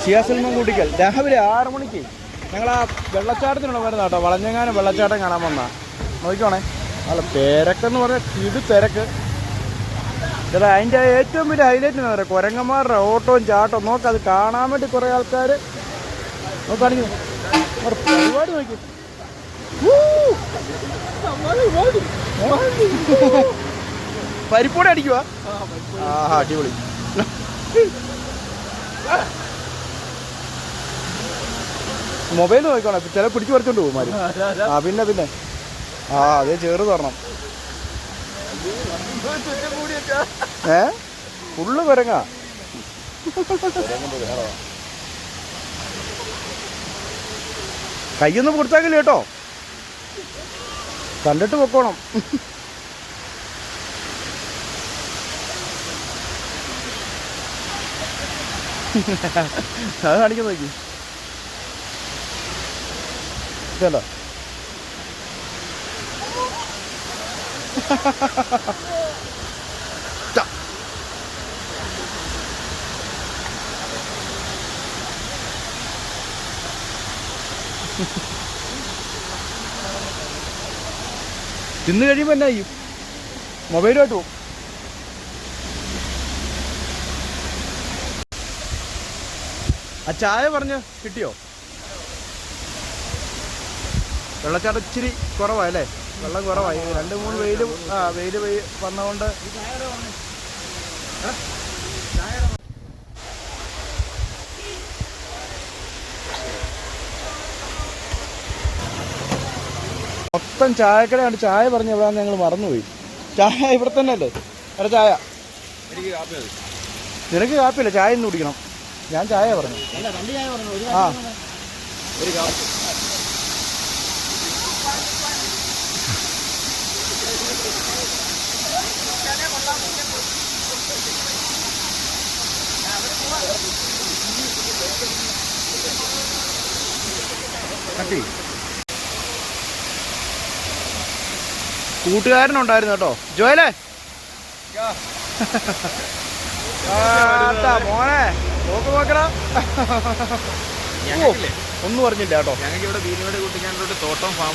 സിയാസൽമൻ കൂട്ടിക്കൽ രാവിലെ 6 മണിക്ക് ഞങ്ങൾ ആ വെള്ളച്ചാട്ടത്തിനുള്ള വരുന്ന കേട്ടോ. വളഞ്ഞെങ്ങാനും വെള്ളച്ചാട്ടം കാണാൻ വന്നാ. നോക്കിക്കോണേ, അല്ല തിരക്കെന്ന് പറഞ്ഞാൽ ഇത് തിരക്ക്. ചേട്ടാ അതിൻ്റെ ഏറ്റവും വലിയ ഹൈലൈറ്റ് എന്ന് പറയാം കുരങ്ങന്മാരുടെ ഓട്ടവും ചാട്ടവും. നോക്കാം, അത് കാണാൻ വേണ്ടി കുറേ ആൾക്കാർ നോക്കാണെങ്കിൽ പരിപാടി നോക്കി. പരിപ്പോടെ അടിക്കുക. ആ അടിപൊളി. മൊബൈൽ നോക്കിക്കോണേ, ചില പിടിച്ചു പറിച്ചോണ്ട് പോകും മാര്. ആ പിന്നെ അതേ ചേറ് തരണം. ഫുള്ള് കുരങ്ങാ. കയ്യൊന്നും കൊടുത്താക്കില്ല കേട്ടോ, കണ്ടിട്ട് പൊക്കോണം. അത് കാണിക്കാൻ നോക്കി ഇതല്ലോ. തിന്ന് കഴിയുമ്പോൾ എന്നാ ചെയ്യും? മൊബൈലുമായിട്ട് പോകും. ആ ചായ പറഞ്ഞ് കിട്ടിയോ? വെള്ളച്ചാട്ടം ഇച്ചിരി കുറവായല്ലേ, വെള്ളം കുറവായി. 2-3 വെയിലും വെയിൽ വന്നതുകൊണ്ട്. മൊത്തം ചായക്കടയാണ്. ചായ പറഞ്ഞ് എവിടെയാണെന്ന് ഞങ്ങൾ മറന്നുപോയി. ചായ ഇവിടെ തന്നെ അല്ലേ? എടാ ചായ. നിനക്ക് കാപ്പിയില്ല, ചായ ഒന്ന് കുടിക്കണം. ഞാൻ ചായ പറഞ്ഞു. ആ കട്ടി കൂട്ടുകാരനുണ്ടായിരുന്നു കേട്ടോ, ജോയലേ. മോനെ നോക്കടാ. ഒന്നും പറഞ്ഞില്ല കേട്ടോ. ഞങ്ങൾക്ക് ഇവിടെ വീടിനോട് കൂട്ടിക്കാനുള്ള തോട്ടം ഫാം